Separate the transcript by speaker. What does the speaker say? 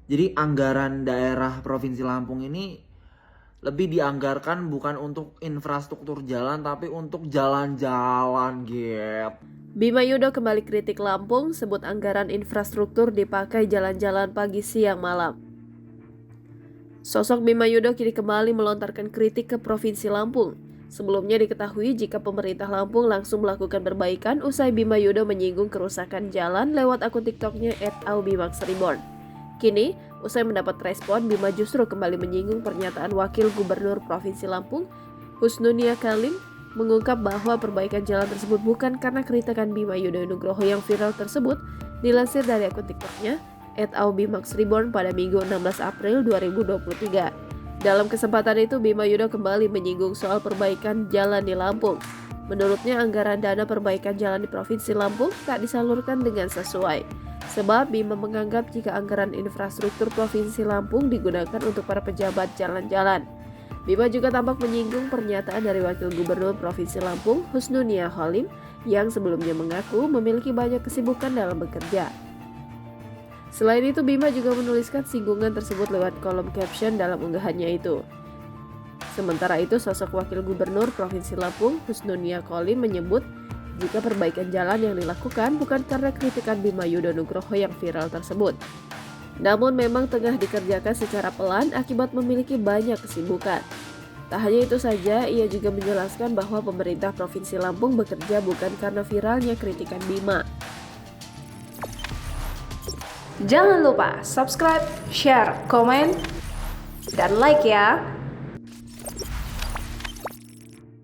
Speaker 1: Jadi anggaran daerah Provinsi Lampung ini lebih dianggarkan bukan untuk infrastruktur jalan tapi untuk jalan-jalan gitu.
Speaker 2: Bima Yudo kembali kritik Lampung, sebut anggaran infrastruktur dipakai jalan-jalan pagi, siang, malam. Sosok Bima Yudo kini kembali melontarkan kritik ke Provinsi Lampung. Sebelumnya diketahui jika pemerintah Lampung langsung melakukan perbaikan usai Bima Yudo menyinggung kerusakan jalan lewat akun TikToknya @aubimaxreborn. Kini, usai mendapat respon, Bima justru kembali menyinggung pernyataan Wakil Gubernur Provinsi Lampung, Husnunia Kalim, mengungkap bahwa perbaikan jalan tersebut bukan karena kritikan Bima Yudo Nugroho yang viral tersebut, dilansir dari akun TikToknya @aubimaxreborn pada Minggu 16 April 2023. Dalam kesempatan itu, Bima Yudo kembali menyinggung soal perbaikan jalan di Lampung. Menurutnya, anggaran dana perbaikan jalan di Provinsi Lampung tak disalurkan dengan sesuai. Sebab Bima menganggap jika anggaran infrastruktur Provinsi Lampung digunakan untuk para pejabat jalan-jalan. Bima juga tampak menyinggung pernyataan dari Wakil Gubernur Provinsi Lampung, Husnunia Halim, yang sebelumnya mengaku memiliki banyak kesibukan dalam bekerja. Selain itu, Bima juga menuliskan singgungan tersebut lewat kolom caption dalam unggahannya itu. Sementara itu, sosok Wakil Gubernur Provinsi Lampung, Husnunia Halim, menyebut jika perbaikan jalan yang dilakukan bukan karena kritikan Bima Yudo Nugroho yang viral tersebut. Namun memang tengah dikerjakan secara pelan akibat memiliki banyak kesibukan. Tak hanya itu saja, ia juga menjelaskan bahwa pemerintah Provinsi Lampung bekerja bukan karena viralnya kritikan Bima.
Speaker 3: Jangan lupa subscribe, share, komen, dan like ya.